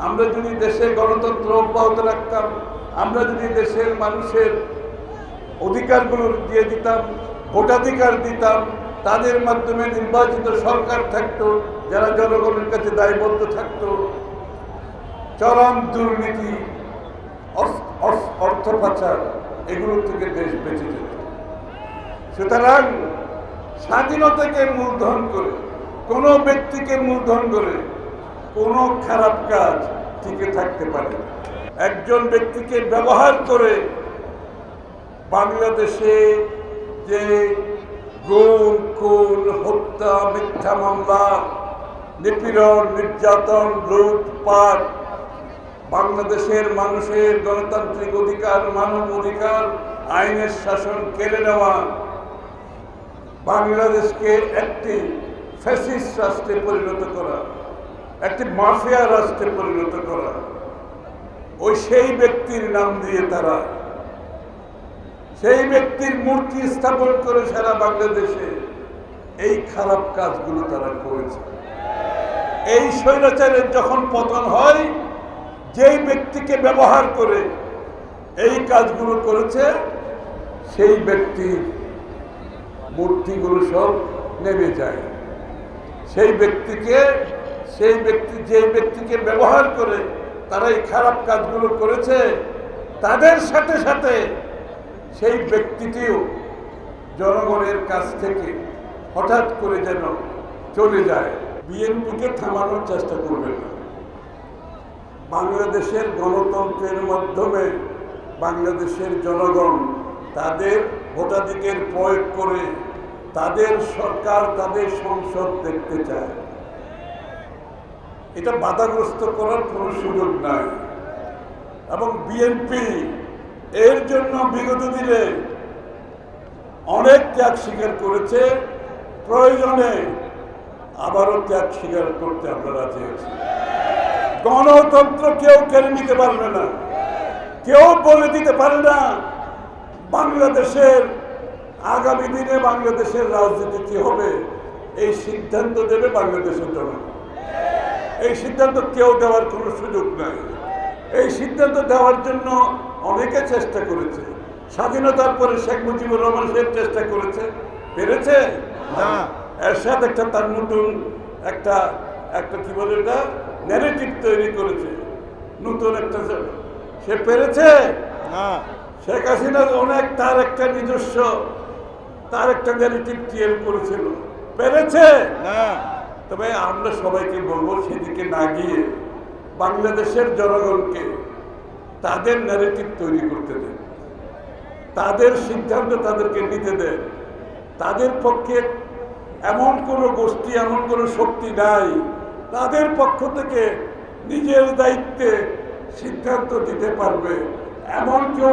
আমরা যদি দেশে গণতন্ত্র অব্যাহত রাখতাম, আমরা যদি দেশের মানুষের অধিকারগুলো দিয়ে দিতাম, ভোটাধিকার দিতাম, তাদের মাধ্যমে নির্বাচিত সরকার থাকতো যারা জনগণের কাছে দায়বদ্ধ থাকতো, চরম দুর্নীতি, অর্থ পাচার এগুলো থেকে দেশ বেঁচে যেত। সুতরাং স্বাধীনতাকে মূলধন করে, কোনো ব্যক্তিকে মূলধন করে কোনো খারাপ কাজ টিকে থাকতে পারে না। একজন ব্যক্তিকে ব্যবহার করে বাংলাদেশে যে গুম, খুন, হত্যা, মিথ্যা মামলা, নিপীড়ন, নির্যাতন, লুটপাট, বাংলাদেশের মানুষের গণতান্ত্রিক অধিকার, মানব অধিকার, আইনের শাসন কেড়ে নেওয়া, বাংলাদেশকে একটি ফ্যাসিস্ট রাষ্ট্রে পরিণত করা, একটি মাফিয়া রাষ্ট্রে পরিণত করা, সেই ব্যক্তির নাম দিয়ে তারা সেই ব্যক্তির মূর্তি স্থাপন করে সারা বাংলাদেশে এই খারাপ কাজগুলো তারা করেছে। এই স্বৈরাচারের যখন পতন হয়, যেই ব্যক্তিকে ব্যবহার করে এই কাজগুলো করেছে সেই ব্যক্তির মূর্তিগুলো সব নেমে যায়। যেই ব্যক্তিকে ব্যবহার করে তারা এই খারাপ কাজগুলো করেছে, তাদের সাথে সাথে সেই ব্যক্তিটিও জনগণের কাছ থেকে হঠাৎ করে যেন চলে যায়। বিএনপিকে থামানোর চেষ্টা করবেন না। বাংলাদেশের গণতন্ত্রের মাধ্যমে বাংলাদেশের জনগণ তাদের ভোটাধিকার প্রয়োগ করে তাদের সরকার, তাদের সংসদ দেখতে চায়। এটা বাধাগ্রস্ত করার কোনো সুযোগ নাই। এবং বিএনপি এর জন্য বিগত দিনে অনেক ত্যাগ স্বীকার করেছে, প্রয়োজনে আবারও ত্যাগ স্বীকার করতে আমরা রাজি আছি। গণতন্ত্র কেউ কেড়ে নিতে পারবে না, কেউ বলে দিতে পারে না বাংলাদেশের আগামী দিনে বাংলাদেশের রাজনীতি কি হবে। এই সিদ্ধান্ত দেবে বাংলাদেশের জনগণ। এই সিদ্ধান্ত কেউ দেওয়ার কোনো সুযোগ নাই। এই সিদ্ধান্ত দেওয়ার জন্য অনেকে চেষ্টা করেছে। স্বাধীনতার পরে শেখ মুজিবুর রহমান সাহেব চেষ্টা করেছে, পেরেছে না। এরশাদ একটা তার নতুন একটা কি বলে এটা ন্যারেটিভ তৈরি করেছে, নতুন একটা, সে পেরেছে না। শেখ হাসিনা অনেক তার একটা নিজস্ব তার একটা ন্যারেটিভ ক্রিয়েট করেছিল, পেরেছে না। তবে আমরা সবাইকে বলবো সেদিকে না গিয়ে বাংলাদেশের জনগণকে তাদের ন্যারেটিভ তৈরি করতে দেন, তাদের সিদ্ধান্ত তাদেরকে নিতে দেন। তাদের পক্ষে এমন কোনো গোষ্ঠী, এমন কোনো শক্তি নাই তাদের পক্ষ থেকে নিজের দায়িত্বে সিদ্ধান্ত দিতে পারবে এমন কেউ